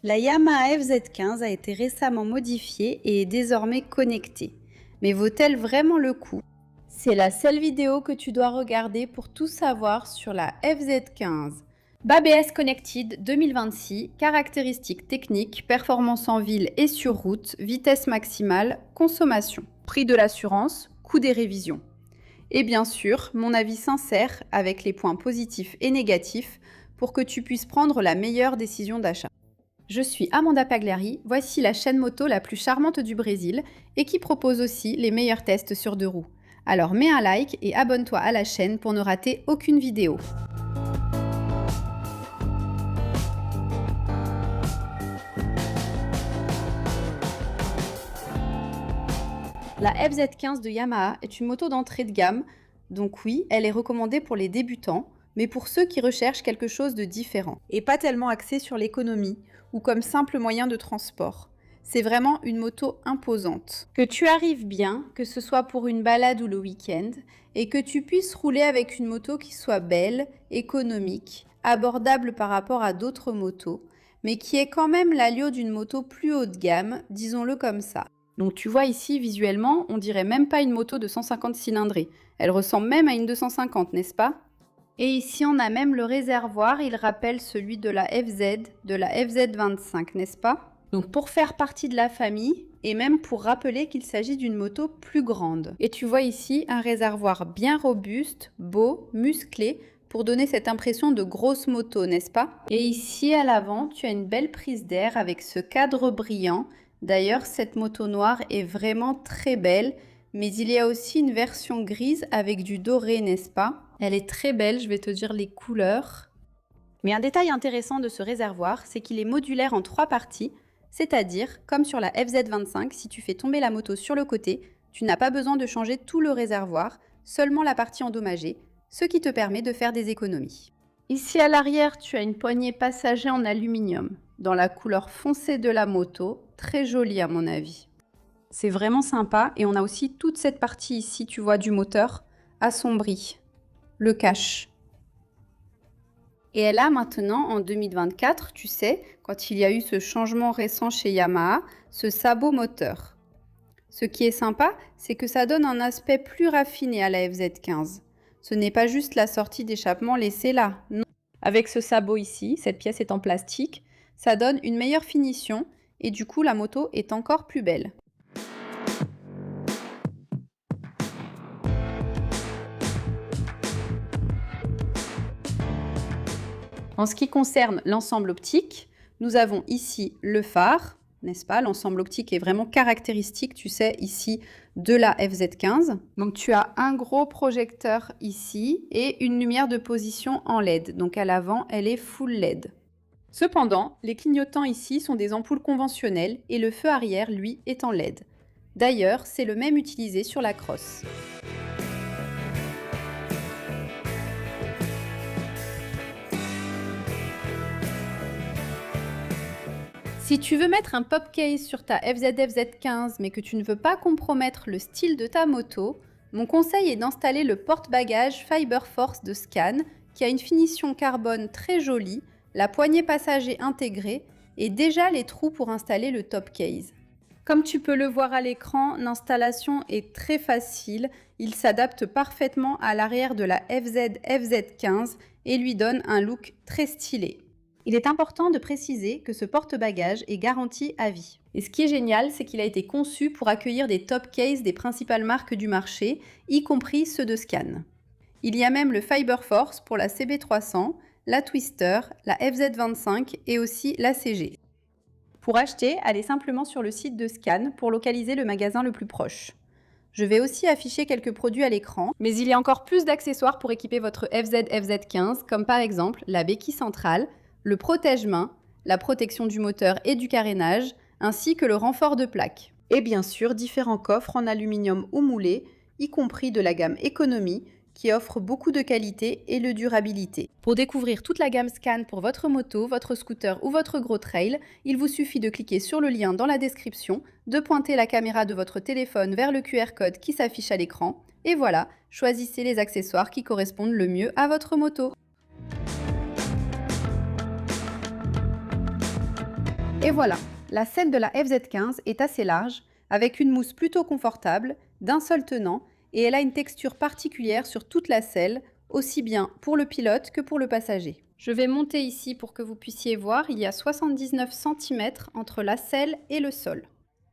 La Yamaha FZ15 a été récemment modifiée et est désormais connectée. Mais vaut-elle vraiment le coup? C'est la seule vidéo que tu dois regarder pour tout savoir sur la FZ15. BABS Connected 2026, caractéristiques techniques, performance en ville et sur route, vitesse maximale, consommation, prix de l'assurance, coût des révisions. Et bien sûr, mon avis sincère avec les points positifs et négatifs pour que tu puisses prendre la meilleure décision d'achat. Je suis Amanda Pagliari, voici la chaîne moto la plus charmante du Brésil et qui propose aussi les meilleurs tests sur 2 roues. Alors mets un like et abonne-toi à la chaîne pour ne rater aucune vidéo. La FZ15 de Yamaha est une moto d'entrée de gamme, donc oui, elle est recommandée pour les débutants, mais pour ceux qui recherchent quelque chose de différent, et pas tellement axé sur l'économie ou comme simple moyen de transport. C'est vraiment une moto imposante. Que tu arrives bien, que ce soit pour une balade ou le week-end, et que tu puisses rouler avec une moto qui soit belle, économique, abordable par rapport à d'autres motos, mais qui ait quand même l'allure d'une moto plus haut de gamme, disons-le comme ça. Donc tu vois ici, visuellement, on dirait même pas une moto de 150 cylindrées. Elle ressemble même à une 250, n'est-ce pas? Et ici, on a même le réservoir, il rappelle celui de la FZ25, n'est-ce pas? Donc pour faire partie de la famille, et même pour rappeler qu'il s'agit d'une moto plus grande. Et tu vois ici un réservoir bien robuste, beau, musclé, pour donner cette impression de grosse moto, n'est-ce pas? Et ici, à l'avant, tu as une belle prise d'air avec ce cadre brillant. D'ailleurs, cette moto noire est vraiment très belle, mais il y a aussi une version grise avec du doré, n'est-ce pas? Elle est très belle, je vais te dire les couleurs. Mais un détail intéressant de ce réservoir, c'est qu'il est modulaire en 3 parties, c'est-à-dire, comme sur la FZ25, si tu fais tomber la moto sur le côté, tu n'as pas besoin de changer tout le réservoir, seulement la partie endommagée, ce qui te permet de faire des économies. Ici à l'arrière, tu as une poignée passager en aluminium, dans la couleur foncée de la moto, très jolie à mon avis. C'est vraiment sympa et on a aussi toute cette partie ici, tu vois, du moteur assombrie, le cache. Et elle a maintenant, en 2024, tu sais, quand il y a eu ce changement récent chez Yamaha, ce sabot moteur. Ce qui est sympa, c'est que ça donne un aspect plus raffiné à la FZ15. Ce n'est pas juste la sortie d'échappement laissée là, non. Avec ce sabot ici, cette pièce est en plastique, ça donne une meilleure finition et du coup la moto est encore plus belle. En ce qui concerne l'ensemble optique, nous avons ici le phare, n'est-ce pas? L'ensemble optique est vraiment caractéristique, tu sais, ici, de la FZ15. Donc tu as un gros projecteur ici et une lumière de position en LED. Donc à l'avant, elle est full LED. Cependant, les clignotants ici sont des ampoules conventionnelles et le feu arrière, lui, est en LED. D'ailleurs, c'est le même utilisé sur la Cross. Si tu veux mettre un pop case sur ta FZ15 mais que tu ne veux pas compromettre le style de ta moto, mon conseil est d'installer le porte-bagages Fiber Force de Scan qui a une finition carbone très jolie, la poignée passager intégrée et déjà les trous pour installer le top case. Comme tu peux le voir à l'écran, l'installation est très facile, il s'adapte parfaitement à l'arrière de la FZ15 et lui donne un look très stylé. Il est important de préciser que ce porte-bagages est garanti à vie. Et ce qui est génial, c'est qu'il a été conçu pour accueillir des top cases des principales marques du marché, y compris ceux de Scan. Il y a même le Fiber Force pour la CB300, la Twister, la FZ25 et aussi la CG. Pour acheter, allez simplement sur le site de Scan pour localiser le magasin le plus proche. Je vais aussi afficher quelques produits à l'écran, mais il y a encore plus d'accessoires pour équiper votre FZ15, comme par exemple la béquille centrale, le protège-main, la protection du moteur et du carénage, ainsi que le renfort de plaque. Et bien sûr, différents coffres en aluminium ou moulé, y compris de la gamme Economy, qui offre beaucoup de qualité et de durabilité. Pour découvrir toute la gamme Scan pour votre moto, votre scooter ou votre gros trail, il vous suffit de cliquer sur le lien dans la description, de pointer la caméra de votre téléphone vers le QR code qui s'affiche à l'écran, et voilà, choisissez les accessoires qui correspondent le mieux à votre moto. Et voilà, la selle de la FZ15 est assez large, avec une mousse plutôt confortable, d'un seul tenant, et elle a une texture particulière sur toute la selle, aussi bien pour le pilote que pour le passager. Je vais monter ici pour que vous puissiez voir, il y a 79 cm entre la selle et le sol.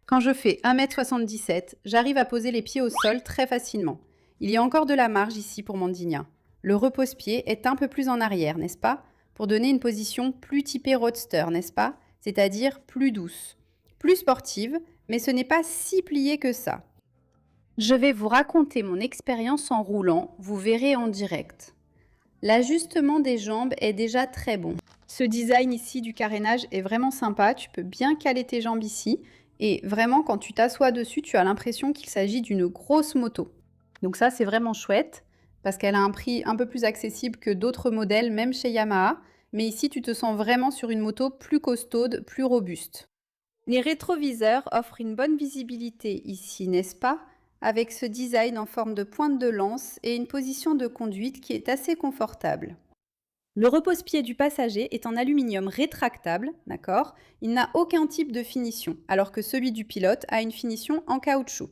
Quand je fais 1,77 m, j'arrive à poser les pieds au sol très facilement. Il y a encore de la marge ici pour Mandigna. Le repose-pied est un peu plus en arrière, n'est-ce pas? Pour donner une position plus typée roadster, n'est-ce pas? C'est-à-dire plus douce, plus sportive, mais ce n'est pas si plié que ça. Je vais vous raconter mon expérience en roulant, vous verrez en direct. L'ajustement des jambes est déjà très bon. Ce design ici du carénage est vraiment sympa, tu peux bien caler tes jambes ici, et vraiment quand tu t'assois dessus, tu as l'impression qu'il s'agit d'une grosse moto. Donc ça c'est vraiment chouette, parce qu'elle a un prix un peu plus accessible que d'autres modèles, même chez Yamaha, mais ici tu te sens vraiment sur une moto plus costaude, plus robuste. Les rétroviseurs offrent une bonne visibilité ici, n'est-ce pas? Avec ce design en forme de pointe de lance et une position de conduite qui est assez confortable. Le repose-pied du passager est en aluminium rétractable, d'accord? Il n'a aucun type de finition, alors que celui du pilote a une finition en caoutchouc.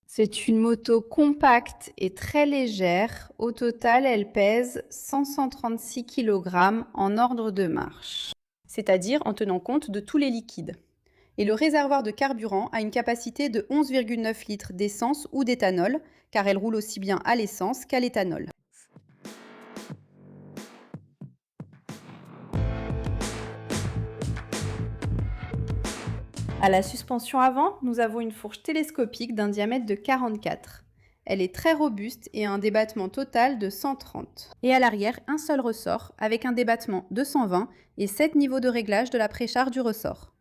C'est une moto compacte et très légère. Au total, elle pèse 136 kg en ordre de marche, c'est-à-dire en tenant compte de tous les liquides. Et le réservoir de carburant a une capacité de 11,9 litres d'essence ou d'éthanol, car elle roule aussi bien à l'essence qu'à l'éthanol. À la suspension avant, nous avons une fourche télescopique d'un diamètre de 44. Elle est très robuste et a un débattement total de 130. Et à l'arrière, un seul ressort, avec un débattement de 120 et 7 niveaux de réglage de la précharge du ressort.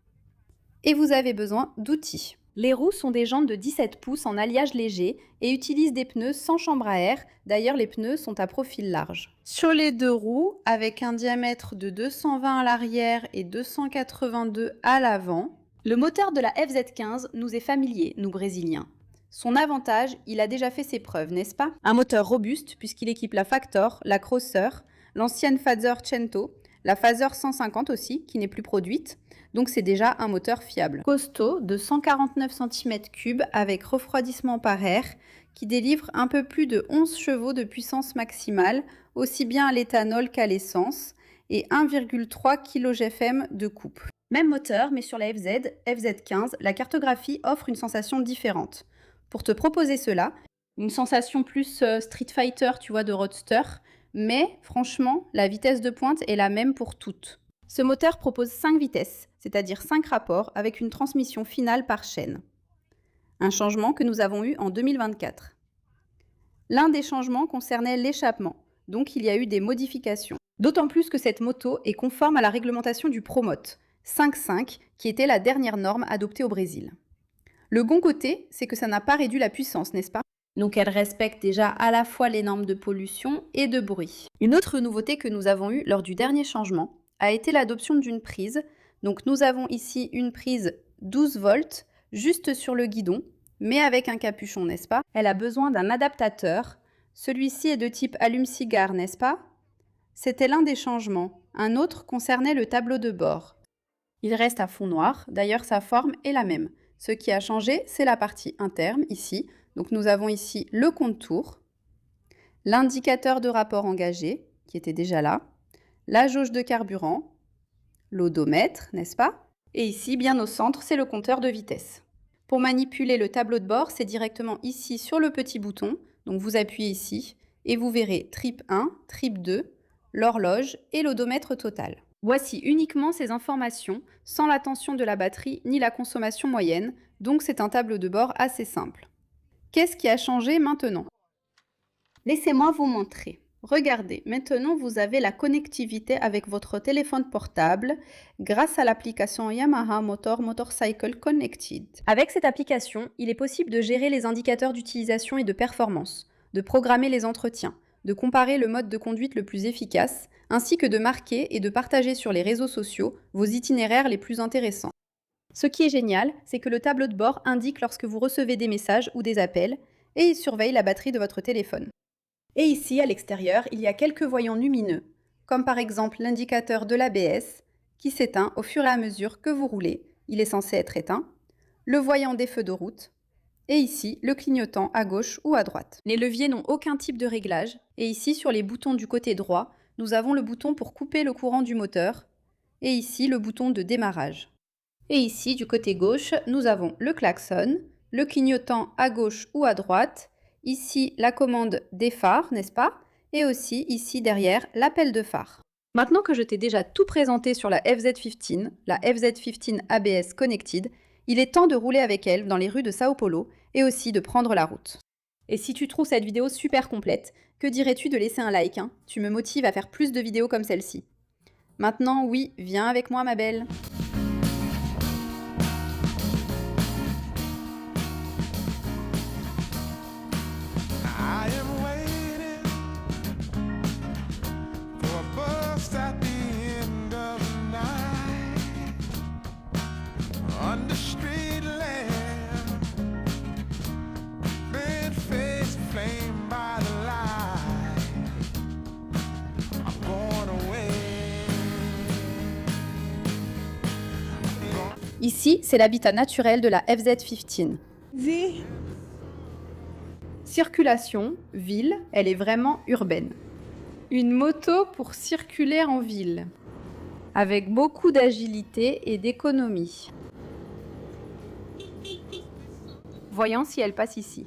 Et vous avez besoin d'outils. Les roues sont des jantes de 17 pouces en alliage léger et utilisent des pneus sans chambre à air. D'ailleurs, les pneus sont à profil large. Sur les deux roues, avec un diamètre de 220 à l'arrière et 282 à l'avant, le moteur de la FZ15 nous est familier, nous Brésiliens. Son avantage, il a déjà fait ses preuves, n'est-ce pas? Un moteur robuste, puisqu'il équipe la Factor, la Crosser, l'ancienne Fazer Cento, la Fazer 150 aussi, qui n'est plus produite. Donc c'est déjà un moteur fiable. Costaud de 149 cm3 avec refroidissement par air qui délivre un peu plus de 11 chevaux de puissance maximale, aussi bien à l'éthanol qu'à l'essence, et 1,3 kgfm de coupe. Même moteur, mais sur la FZ15, la cartographie offre une sensation différente. Pour te proposer cela, une sensation plus Street Fighter, tu vois, de roadster, mais franchement, la vitesse de pointe est la même pour toutes. Ce moteur propose 5 vitesses, c'est-à-dire 5 rapports avec une transmission finale par chaîne. Un changement que nous avons eu en 2024. L'un des changements concernait l'échappement, donc il y a eu des modifications. D'autant plus que cette moto est conforme à la réglementation du Promote 5.5, qui était la dernière norme adoptée au Brésil. Le bon côté, c'est que ça n'a pas réduit la puissance, n'est-ce pas? Donc elle respecte déjà à la fois les normes de pollution et de bruit. Une autre nouveauté que nous avons eue lors du dernier changement a été l'adoption d'une prise. Donc nous avons ici une prise 12 volts juste sur le guidon, mais avec un capuchon, n'est-ce pas? Elle a besoin d'un adaptateur. Celui-ci est de type allume-cigare, n'est-ce pas? C'était l'un des changements. Un autre concernait le tableau de bord. Il reste à fond noir, d'ailleurs sa forme est la même. Ce qui a changé, c'est la partie interne, ici. Donc nous avons ici le contour, l'indicateur de rapport engagé, qui était déjà là, la jauge de carburant, l'odomètre, n'est-ce pas? Et ici, bien au centre, c'est le compteur de vitesse. Pour manipuler le tableau de bord, c'est directement ici sur le petit bouton. Donc vous appuyez ici et vous verrez trip 1, trip 2, l'horloge et l'odomètre total. Voici uniquement ces informations, sans la tension de la batterie ni la consommation moyenne, donc c'est un tableau de bord assez simple. Qu'est-ce qui a changé maintenant? Laissez-moi vous montrer. Regardez, maintenant vous avez la connectivité avec votre téléphone portable grâce à l'application Yamaha Motorcycle Connected. Avec cette application, il est possible de gérer les indicateurs d'utilisation et de performance, de programmer les entretiens, de comparer le mode de conduite le plus efficace, ainsi que de marquer et de partager sur les réseaux sociaux vos itinéraires les plus intéressants. Ce qui est génial, c'est que le tableau de bord indique lorsque vous recevez des messages ou des appels et il surveille la batterie de votre téléphone. Et ici, à l'extérieur, il y a quelques voyants lumineux, comme par exemple l'indicateur de l'ABS qui s'éteint au fur et à mesure que vous roulez. Il est censé être éteint. Le voyant des feux de route. Et ici, le clignotant à gauche ou à droite. Les leviers n'ont aucun type de réglage. Et ici, sur les boutons du côté droit, nous avons le bouton pour couper le courant du moteur. Et ici, le bouton de démarrage. Et ici, du côté gauche, nous avons le klaxon, le clignotant à gauche ou à droite. Ici, la commande des phares, n'est-ce pas? Et aussi, ici derrière, l'appel de phare. Maintenant que je t'ai déjà tout présenté sur la FZ15, la FZ15 ABS Connected, il est temps de rouler avec elle dans les rues de Sao Paulo et aussi de prendre la route. Et si tu trouves cette vidéo super complète, que dirais-tu de laisser un like, hein? Tu me motives à faire plus de vidéos comme celle-ci. Maintenant, oui, viens avec moi ma belle. Ici, c'est l'habitat naturel de la FZ15. Circulation, ville, elle est vraiment urbaine. Une moto pour circuler en ville, avec beaucoup d'agilité et d'économie. Voyons si elle passe ici.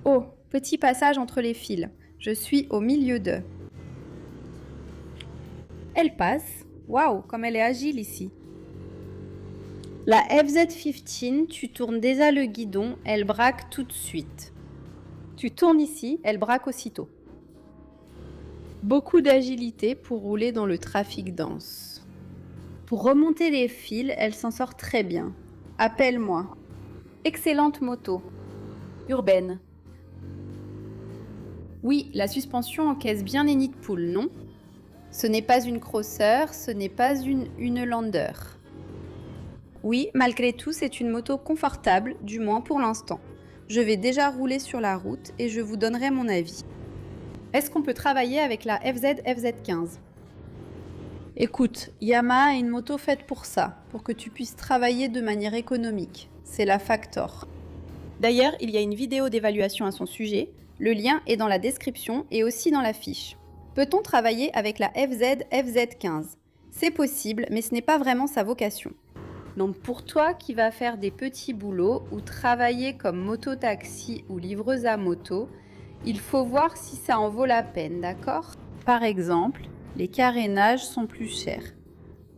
Oh, petit passage entre les fils. Je suis au milieu d'eux. Elle passe. Waouh, comme elle est agile ici. La FZ15, tu tournes déjà le guidon, elle braque tout de suite. Tu tournes ici, elle braque aussitôt. Beaucoup d'agilité pour rouler dans le trafic dense. Pour remonter les fils, elle s'en sort très bien. Appelle-moi. Excellente moto. Urbaine. Oui, la suspension encaisse bien les nids de poule, non? Ce n'est pas une crosser, ce n'est pas une lander. Oui, malgré tout, c'est une moto confortable, du moins pour l'instant. Je vais déjà rouler sur la route et je vous donnerai mon avis. Est-ce qu'on peut travailler avec la FZ15? Écoute, Yamaha est une moto faite pour ça, pour que tu puisses travailler de manière économique. C'est la Factor. D'ailleurs, il y a une vidéo d'évaluation à son sujet. Le lien est dans la description et aussi dans la fiche. Peut-on travailler avec la FZ15? C'est possible, mais ce n'est pas vraiment sa vocation. Donc pour toi qui vas faire des petits boulots ou travailler comme moto-taxi ou livreuse à moto, il faut voir si ça en vaut la peine, d'accord? Par exemple, les carénages sont plus chers.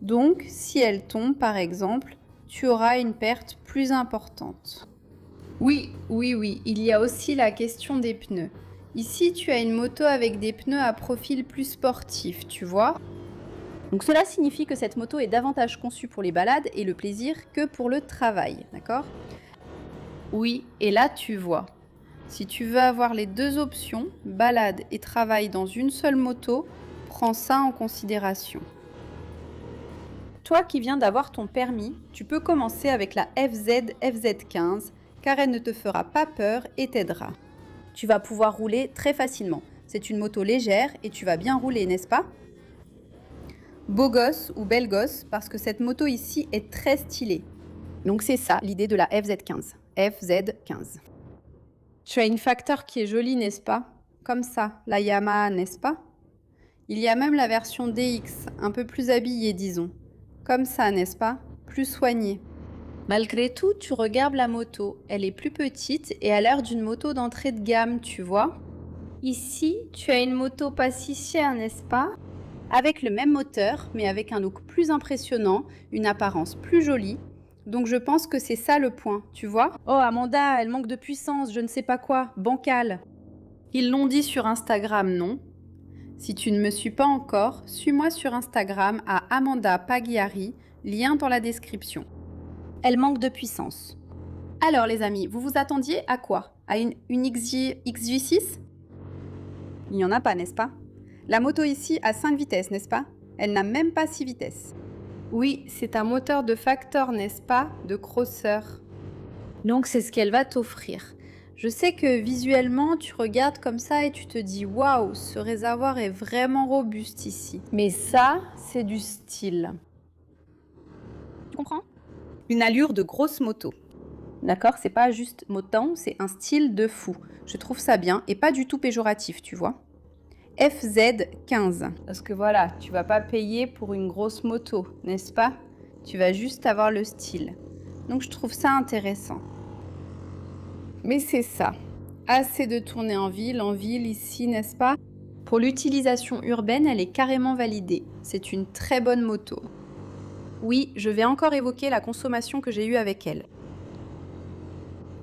Donc si elle tombe par exemple, tu auras une perte plus importante. Oui, il y a aussi la question des pneus. Ici, tu as une moto avec des pneus à profil plus sportif, tu vois? Donc cela signifie que cette moto est davantage conçue pour les balades et le plaisir que pour le travail, d'accord? Oui, et là tu vois. Si tu veux avoir les deux options, balade et travail dans une seule moto, prends ça en considération. Toi qui viens d'avoir ton permis, tu peux commencer avec la FZ15 car elle ne te fera pas peur et t'aidera. Tu vas pouvoir rouler très facilement. C'est une moto légère et tu vas bien rouler, n'est-ce pas? Beau gosse ou belle gosse, parce que cette moto ici est très stylée. Donc c'est ça l'idée de la FZ15. FZ15. Tu as une Factor qui est jolie, n'est-ce pas? Comme ça, la Yamaha, n'est-ce pas? Il y a même la version DX, un peu plus habillée, disons. Comme ça, n'est-ce pas? Plus soignée. Malgré tout, tu regardes la moto. Elle est plus petite et a l'air d'une moto d'entrée de gamme, tu vois? Ici, tu as une moto pas si chère, n'est-ce pas? Avec le même moteur, mais avec un look plus impressionnant, une apparence plus jolie. Donc je pense que c'est ça le point, tu vois? Oh Amanda, elle manque de puissance, je ne sais pas quoi, bancale. Ils l'ont dit sur Instagram, non? Si tu ne me suis pas encore, suis-moi sur Instagram à Amanda Pagliari, lien dans la description. Elle manque de puissance. Alors les amis, vous vous attendiez à quoi? À une XJ6? Il n'y en a pas, n'est-ce pas? La moto ici a 5 vitesses, n'est-ce pas? Elle n'a même pas 6 vitesses. Oui, c'est un moteur de Factor, n'est-ce pas? De crosser. Donc c'est ce qu'elle va t'offrir. Je sais que visuellement, tu regardes comme ça et tu te dis « Waouh, ce réservoir est vraiment robuste ici ». Mais ça, c'est du style. Tu comprends? Une allure de grosse moto. D'accord? C'est pas juste moton, c'est un style de fou. Je trouve ça bien et pas du tout péjoratif, tu vois. FZ15. Parce que voilà, tu vas pas payer pour une grosse moto, n'est-ce pas? Tu vas juste avoir le style. Donc je trouve ça intéressant. Mais c'est ça. Assez de tourner en ville ici, n'est-ce pas? Pour l'utilisation urbaine, elle est carrément validée. C'est une très bonne moto. Oui, je vais encore évoquer la consommation que j'ai eue avec elle.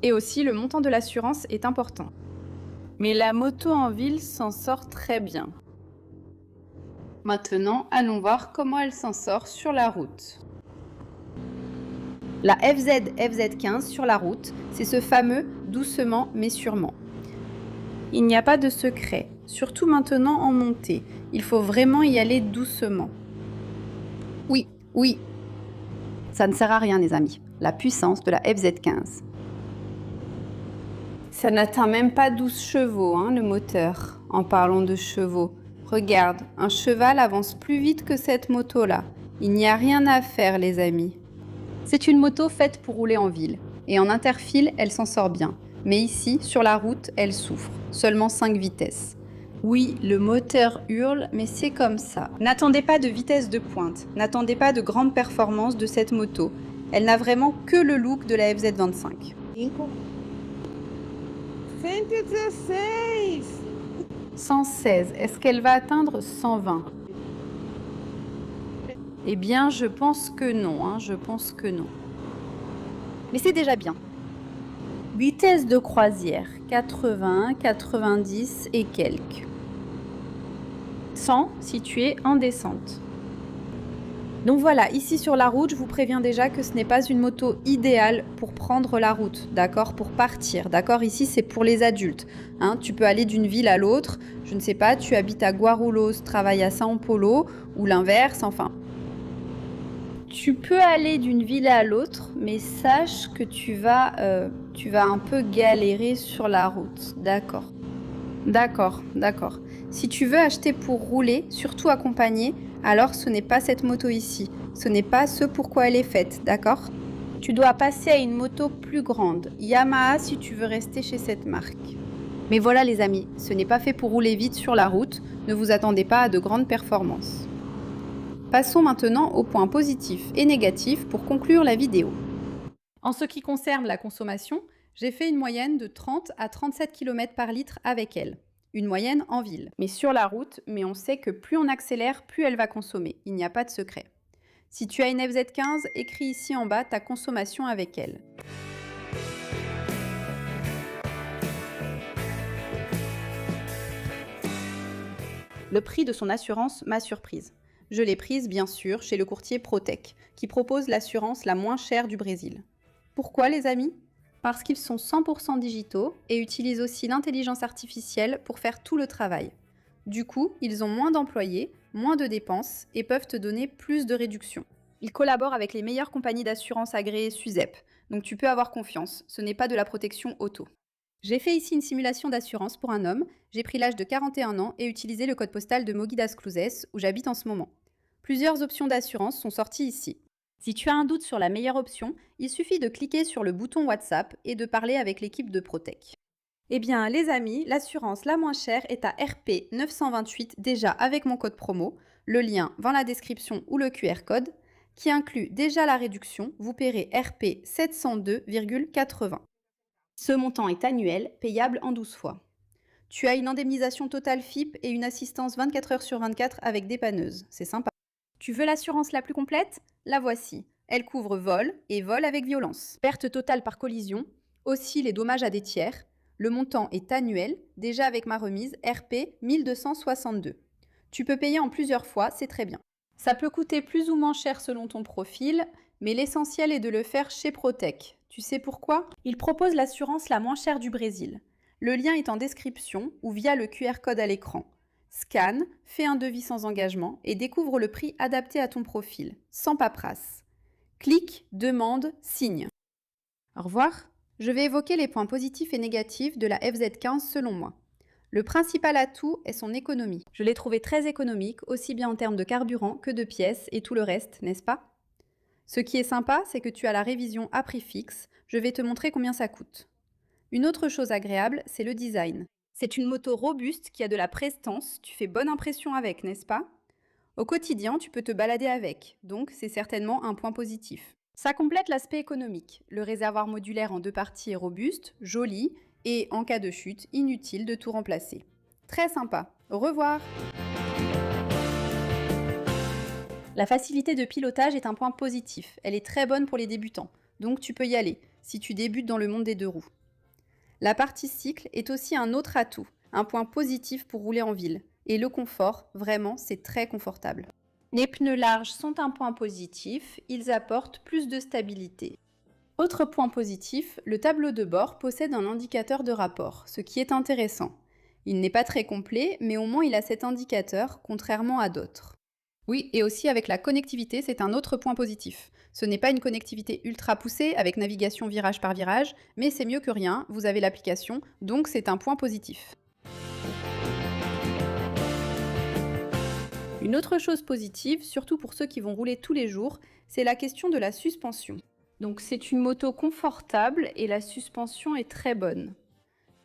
Et aussi, le montant de l'assurance est important. Mais la moto en ville s'en sort très bien. Maintenant, allons voir comment elle s'en sort sur la route. La FZ-FZ15 sur la route, c'est ce fameux doucement mais sûrement. Il n'y a pas de secret, surtout maintenant en montée. Il faut vraiment y aller doucement. Oui, oui. Ça ne sert à rien les amis. La puissance de la FZ15. Ça n'atteint même pas 12 chevaux, hein, le moteur, en parlant de chevaux. Regarde, un cheval avance plus vite que cette moto-là. Il n'y a rien à faire, les amis. C'est une moto faite pour rouler en ville. Et en interfile, elle s'en sort bien. Mais ici, sur la route, elle souffre. Seulement 5 vitesses. Oui, le moteur hurle, mais c'est comme ça. N'attendez pas de vitesse de pointe. N'attendez pas de grande performance de cette moto. Elle n'a vraiment que le look de la FZ25. 116. 116. Est-ce qu'elle va atteindre 120? Eh bien, je pense que non, hein, je pense que non. Mais c'est déjà bien. Vitesse de croisière, 80, 90 et quelques. 100 si tu es en descente. Donc voilà, ici sur la route, je vous préviens déjà que ce n'est pas une moto idéale pour prendre la route, d'accord? Pour partir, d'accord? Ici, c'est pour les adultes. Hein, tu peux aller d'une ville à l'autre, je ne sais pas, tu habites à Guarulhos, travailles à São Paulo, ou l'inverse, enfin. Tu peux aller d'une ville à l'autre, mais sache que tu vas un peu galérer sur la route, d'accord? D'accord, d'accord. Si tu veux acheter pour rouler, surtout accompagné, alors ce n'est pas cette moto ici. Ce n'est pas ce pourquoi elle est faite, d'accord? Tu dois passer à une moto plus grande. Yamaha si tu veux rester chez cette marque. Mais voilà les amis, ce n'est pas fait pour rouler vite sur la route. Ne vous attendez pas à de grandes performances. Passons maintenant aux points positifs et négatifs pour conclure la vidéo. En ce qui concerne la consommation, j'ai fait une moyenne de 30 à 37 km par litre avec elle. Une moyenne en ville. Mais sur la route, on sait que plus on accélère, plus elle va consommer. Il n'y a pas de secret. Si tu as une FZ15, écris ici en bas ta consommation avec elle. Le prix de son assurance m'a surprise. Je l'ai prise, bien sûr, chez le courtier Protec, qui propose l'assurance la moins chère du Brésil. Pourquoi, les amis? Parce qu'ils sont 100% digitaux et utilisent aussi l'intelligence artificielle pour faire tout le travail. Du coup, ils ont moins d'employés, moins de dépenses et peuvent te donner plus de réductions. Ils collaborent avec les meilleures compagnies d'assurance agréées SUSEP, donc tu peux avoir confiance, ce n'est pas de la protection auto. J'ai fait ici une simulation d'assurance pour un homme, j'ai pris l'âge de 41 ans et utilisé le code postal de Mogi das Cruzes, où j'habite en ce moment. Plusieurs options d'assurance sont sorties ici. Si tu as un doute sur la meilleure option, il suffit de cliquer sur le bouton WhatsApp et de parler avec l'équipe de Protec. Eh bien, les amis, l'assurance la moins chère est à RP 928 déjà avec mon code promo, le lien dans la description ou le QR code, qui inclut déjà la réduction, vous paierez RP 702,80. Ce montant est annuel, payable en 12 fois. Tu as une indemnisation totale FIP et une assistance 24 heures sur 24 avec dépanneuse, c'est sympa. Tu veux l'assurance la plus complète? La voici. Elle couvre vol et vol avec violence. Perte totale par collision, aussi les dommages à des tiers. Le montant est annuel, déjà avec ma remise RP 1262. Tu peux payer en plusieurs fois, c'est très bien. Ça peut coûter plus ou moins cher selon ton profil, mais l'essentiel est de le faire chez Protec. Tu sais pourquoi? Ils proposent l'assurance la moins chère du Brésil. Le lien est en description ou via le QR code à l'écran. Scanne, fais un devis sans engagement et découvre le prix adapté à ton profil, sans paperasse. Clique, demande, signe. Au revoir. Je vais évoquer les points positifs et négatifs de la FZ15 selon moi. Le principal atout est son économie. Je l'ai trouvée très économique, aussi bien en termes de carburant que de pièces et tout le reste, n'est-ce pas? Ce qui est sympa, c'est que tu as la révision à prix fixe. Je vais te montrer combien ça coûte. Une autre chose agréable, c'est le design. C'est une moto robuste qui a de la prestance, tu fais bonne impression avec, n'est-ce pas? Au quotidien, tu peux te balader avec, donc c'est certainement un point positif. Ça complète l'aspect économique. Le réservoir modulaire en 2 parties est robuste, joli et, en cas de chute, inutile de tout remplacer. Très sympa. Au revoir! La facilité de pilotage est un point positif. Elle est très bonne pour les débutants, donc tu peux y aller, si tu débutes dans le monde des 2 roues. La partie cycle est aussi un autre atout, un point positif pour rouler en ville. Et le confort, vraiment, c'est très confortable. Les pneus larges sont un point positif, ils apportent plus de stabilité. Autre point positif, le tableau de bord possède un indicateur de rapport, ce qui est intéressant. Il n'est pas très complet, mais au moins il a cet indicateur, contrairement à d'autres. Oui, et aussi avec la connectivité, c'est un autre point positif. Ce n'est pas une connectivité ultra poussée avec navigation virage par virage, mais c'est mieux que rien, vous avez l'application, donc c'est un point positif. Une autre chose positive, surtout pour ceux qui vont rouler tous les jours, c'est la question de la suspension. Donc c'est une moto confortable et la suspension est très bonne.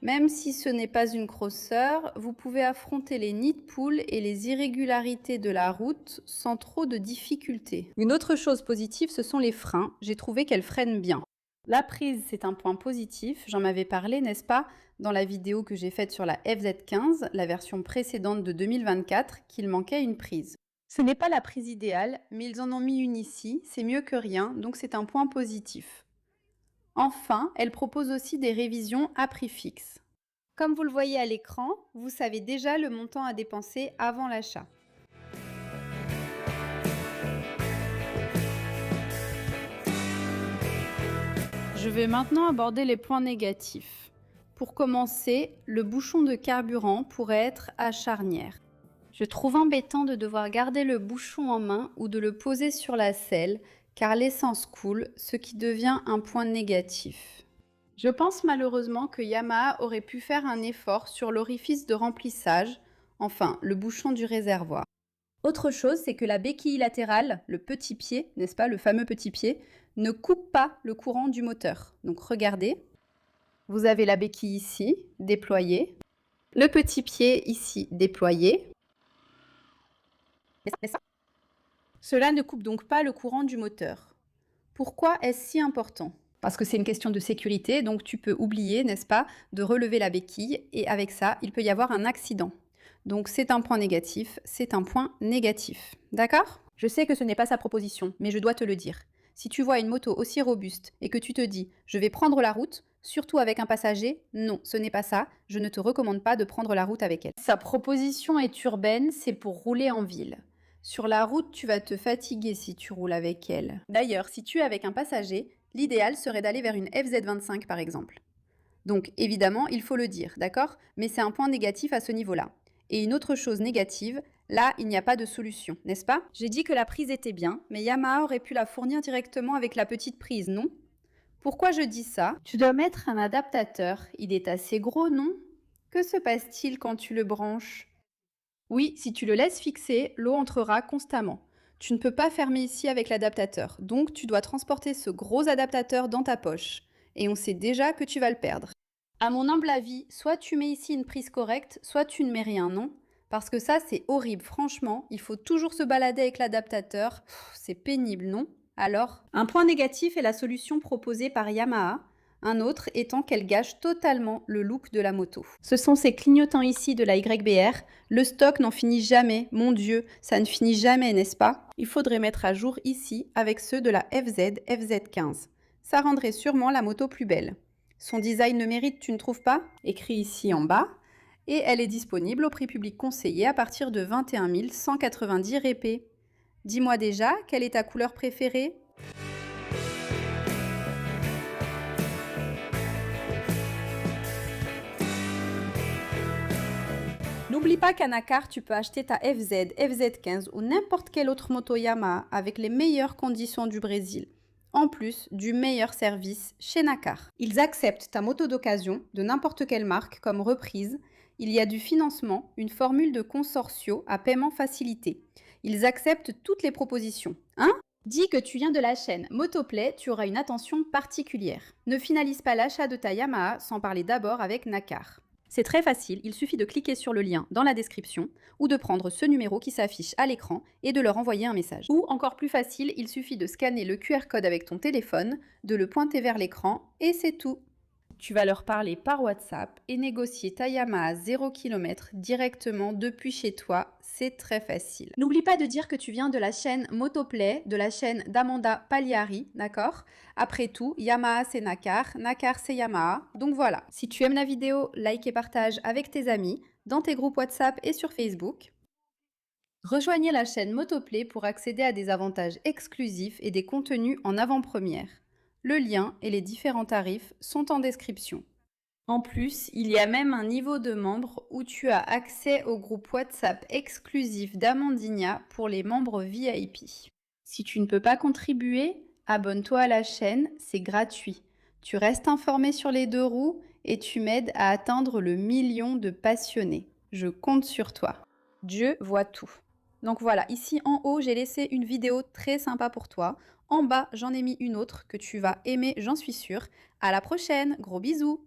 Même si ce n'est pas une crosser, vous pouvez affronter les nids de poules et les irrégularités de la route sans trop de difficultés. Une autre chose positive, ce sont les freins. J'ai trouvé qu'elles freinent bien. La prise, c'est un point positif. J'en avais parlé, n'est-ce pas, dans la vidéo que j'ai faite sur la FZ15, la version précédente de 2024, qu'il manquait une prise. Ce n'est pas la prise idéale, mais ils en ont mis une ici. C'est mieux que rien, donc c'est un point positif. Enfin, elle propose aussi des révisions à prix fixe. Comme vous le voyez à l'écran, vous savez déjà le montant à dépenser avant l'achat. Je vais maintenant aborder les points négatifs. Pour commencer, le bouchon de carburant pourrait être à charnière. Je trouve embêtant de devoir garder le bouchon en main ou de le poser sur la selle, car l'essence coule, ce qui devient un point négatif. Je pense malheureusement que Yamaha aurait pu faire un effort sur l'orifice de remplissage, enfin le bouchon du réservoir. Autre chose, c'est que la béquille latérale, le petit pied, n'est-ce pas, le fameux petit pied, ne coupe pas le courant du moteur. Donc regardez, vous avez la béquille ici, déployée, le petit pied ici, déployé. Cela ne coupe donc pas le courant du moteur. Pourquoi est-ce si important ? Parce que c'est une question de sécurité, donc tu peux oublier, n'est-ce pas, de relever la béquille, et avec ça, il peut y avoir un accident. Donc c'est un point négatif, c'est un point négatif. D'accord ? Je sais que ce n'est pas sa proposition, mais je dois te le dire. Si tu vois une moto aussi robuste et que tu te dis « je vais prendre la route », surtout avec un passager, non, ce n'est pas ça, je ne te recommande pas de prendre la route avec elle. Sa proposition est urbaine, c'est pour rouler en ville. Sur la route, tu vas te fatiguer si tu roules avec elle. D'ailleurs, si tu es avec un passager, l'idéal serait d'aller vers une FZ25 par exemple. Donc évidemment, il faut le dire, d'accord ? Mais c'est un point négatif à ce niveau-là. Et une autre chose négative, là, il n'y a pas de solution, n'est-ce pas ? J'ai dit que la prise était bien, mais Yamaha aurait pu la fournir directement avec la petite prise, non ? Pourquoi je dis ça ? Tu dois mettre un adaptateur. Il est assez gros, non ? Que se passe-t-il quand tu le branches ? Oui, si tu le laisses fixer, l'eau entrera constamment. Tu ne peux pas fermer ici avec l'adaptateur, donc tu dois transporter ce gros adaptateur dans ta poche. Et on sait déjà que tu vas le perdre. À mon humble avis, soit tu mets ici une prise correcte, soit tu ne mets rien, non ? Parce que ça, c'est horrible, franchement. Il faut toujours se balader avec l'adaptateur. C'est pénible, non ? Alors, un point négatif est la solution proposée par Yamaha, un autre étant qu'elle gâche totalement le look de la moto. Ce sont ces clignotants ici de la YBR. Le stock n'en finit jamais, mon Dieu, ça ne finit jamais, n'est-ce pas ? Il faudrait mettre à jour ici avec ceux de la FZ15. Ça rendrait sûrement la moto plus belle. Son design le mérite, tu ne trouves pas ? Écrit ici en bas. Et elle est disponible au prix public conseillé à partir de 21 190 rp. Dis-moi déjà, quelle est ta couleur préférée ? N'oublie pas qu'à Nakar, tu peux acheter ta FZ, FZ15 ou n'importe quelle autre moto Yamaha avec les meilleures conditions du Brésil. en plus du meilleur service chez Nacar. Ils acceptent ta moto d'occasion de n'importe quelle marque comme reprise. Il y a du financement, une formule de consortio à paiement facilité. Ils acceptent toutes les propositions. Hein? Dis que tu viens de la chaîne Motoplay, tu auras une attention particulière. Ne finalise pas l'achat de ta Yamaha sans parler d'abord avec Nacar. C'est très facile, il suffit de cliquer sur le lien dans la description ou de prendre ce numéro qui s'affiche à l'écran et de leur envoyer un message. Ou encore plus facile, il suffit de scanner le QR code avec ton téléphone, de le pointer vers l'écran et c'est tout. Tu vas leur parler par WhatsApp et négocier ta Yamaha 0 km directement depuis chez toi. C'est très facile. N'oublie pas de dire que tu viens de la chaîne Motoplay, de la chaîne d'Amanda Pagliari, d'accord? Après tout, Yamaha c'est Nacar, Nacar c'est Yamaha. Donc voilà. Si tu aimes la vidéo, like et partage avec tes amis, dans tes groupes WhatsApp et sur Facebook. Rejoignez la chaîne Motoplay pour accéder à des avantages exclusifs et des contenus en avant-première. Le lien et les différents tarifs sont en description. En plus, il y a même un niveau de membre où tu as accès au groupe WhatsApp exclusif d'Amandinia pour les membres VIP. Si tu ne peux pas contribuer, abonne-toi à la chaîne, c'est gratuit. Tu restes informé sur les deux roues et tu m'aides à atteindre le million de passionnés. Je compte sur toi. Dieu voit tout. Donc voilà, ici en haut, j'ai laissé une vidéo très sympa pour toi. En bas, j'en ai mis une autre que tu vas aimer, j'en suis sûre. À la prochaine, gros bisous!